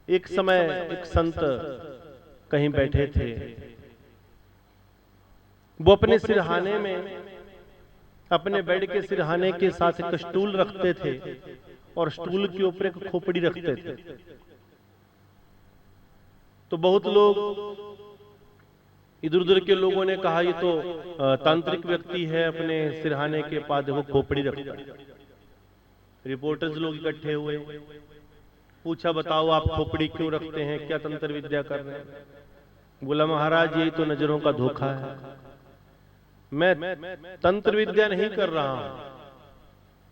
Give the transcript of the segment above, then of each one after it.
एक समय एक संत कहीं बैठे थे। वो अपने सिरहाने में, अपने बेड के सिरहाने के साथ एक स्टूल रखते थे और स्टूल के ऊपर एक खोपड़ी रखते थे। तो बहुत लोग, इधर उधर के लोगों ने कहा ये तो तांत्रिक व्यक्ति है, अपने सिरहाने के पास देखो खोपड़ी रखता है। रिपोर्टर्स लोग इकट्ठे हुए, पूछा बताओ आप खोपड़ी क्यों रखते हैं, क्या तंत्र विद्या कर रहे हैं? बोला महाराज यही तो नजरों का धोखा है, मैं तंत्र विद्या नहीं कर रहा हूं।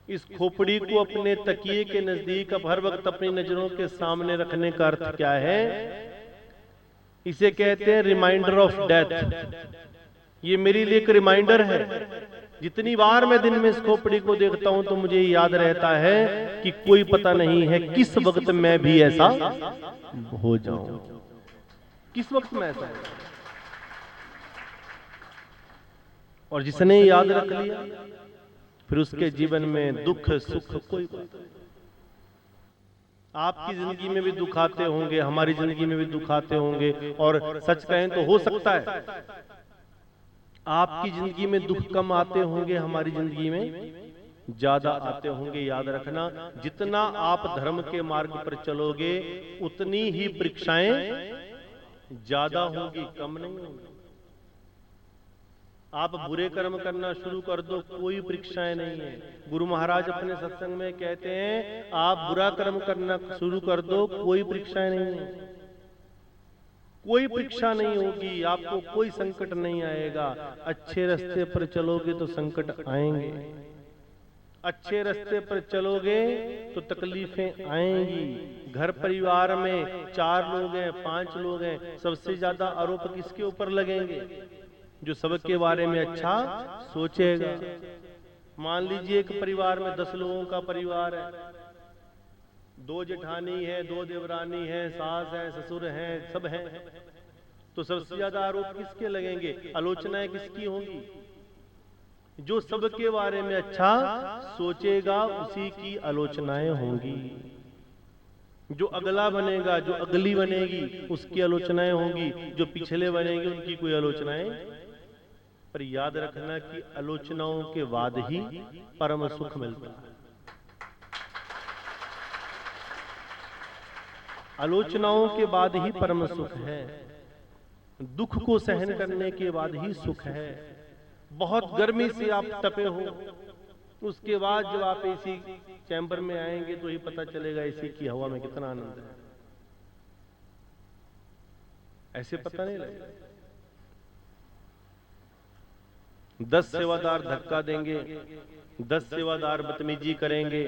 इस खोपड़ी को अपने तकिए के नजदीक अब हर वक्त अपनी नजरों के सामने रखने का अर्थ क्या है? इसे कहते हैं रिमाइंडर ऑफ डेथ। ये मेरे लिए एक रिमाइंडर है। जितनी बार मैं दिन में इस खोपड़ी को देखता हूं तो मुझे याद रहता है कि कोई पता नहीं है किस वक्त मैं भी ऐसा हो जाऊं, किस वक्त मैं ऐसा हो। और जिसने याद रख लिया फिर उसके जीवन में दुख सुख कोई बात नहीं। आपकी जिंदगी में भी दुख आते होंगे, हमारी जिंदगी में भी दुख आते होंगे, और सच कहें तो हो सकता है आपकी जिंदगी में दुख कम आते होंगे, हमारी जिंदगी में ज्यादा आते होंगे। याद रखना, जितना आप धर्म के मार्ग पर चलोगे उतनी ही परीक्षाएं ज्यादा होंगी, कम नहीं होंगी। आप बुरे कर्म करना शुरू कर दो, कोई परीक्षाएं नहीं है। गुरु महाराज अपने सत्संग में कहते हैं आप बुरा कर्म करना शुरू कर दो, कोई परीक्षाएं नहीं है, कोई परीक्षा नहीं होगी, आपको कोई संकट नहीं आएगा। अच्छे रास्ते पर चलोगे तो संकट आएंगे, अच्छे रास्ते पर चलोगे तो तकलीफें आएंगी। घर परिवार में 4 लोग हैं, 5 लोग हैं, सबसे ज्यादा आरोप किसके ऊपर लगेंगे? जो सबके बारे में अच्छा सोचेगा। मान लीजिए एक परिवार में 10 लोगों का परिवार है, 2 जेठानी है, 2 देवरानी है, सास है, ससुर हैं, सब हैं, तो सबसे ज्यादा आरोप किसके लगेंगे? आलोचनाएं किसकी होंगी? जो सबके बारे में अच्छा सोचेगा उसी की आलोचनाएं होंगी। जो अगला बनेगा, जो अगली बनेगी उसकी आलोचनाएं होंगी, जो पिछले बनेंगे उनकी कोई आलोचनाएं। पर याद रखना कि आलोचनाओं के बाद ही परम सुख मिलता है। आलोचनाओं के बाद ही परम सुख है, दुख को सहन करने के बाद ही सुख है। बहुत गर्मी से आप तपे हो, उसके बाद जब आप एसी चैम्बर में आएंगे तो ही पता चलेगा एसी की हवा में कितना आनंद है। ऐसे पता नहीं लगेगा। 10 सेवादार धक्का देंगे, 10 सेवादार बदतमीजी करेंगे,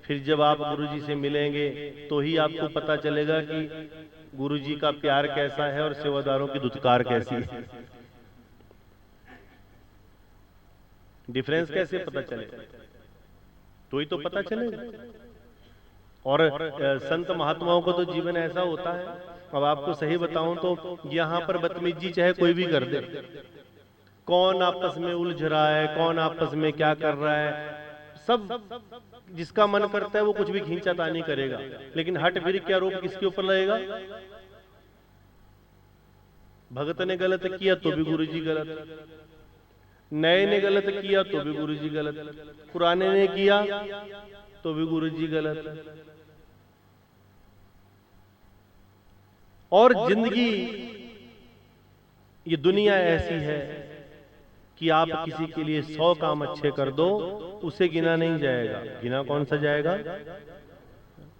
फिर जब आप गुरुजी से मिलेंगे तो ही आपको पता चलेगा कि गुरुजी का प्यार कैसा है और सेवादारों की धुतकार कैसी है। डिफरेंस कैसे पता चलेगा? तो ही तो पता चलेगा। और संत महात्माओं को तो जीवन ऐसा होता है, अब आपको सही बताऊं तो यहां पर बदतमीजी चाहे कोई भी कर दे, कौन आपस में उलझ रहा है, कौन आपस में क्या कर रहा है, सब जिसका मन करता है वो कुछ भी खींचातानी करेगा, लेकिन हट फिर के आरोप किसके ऊपर लगेगा? भगत ने गलत किया तो भी गुरुजी गलत, नए ने गलत किया तो भी गुरुजी गलत, पुराने ने किया तो भी गुरुजी गलत। और जिंदगी, ये दुनिया ऐसी है कि आप किसी के लिए 100 काम अच्छे कर दो, उसे गिना नहीं जाएगा। गिना कौन सा जाएगा?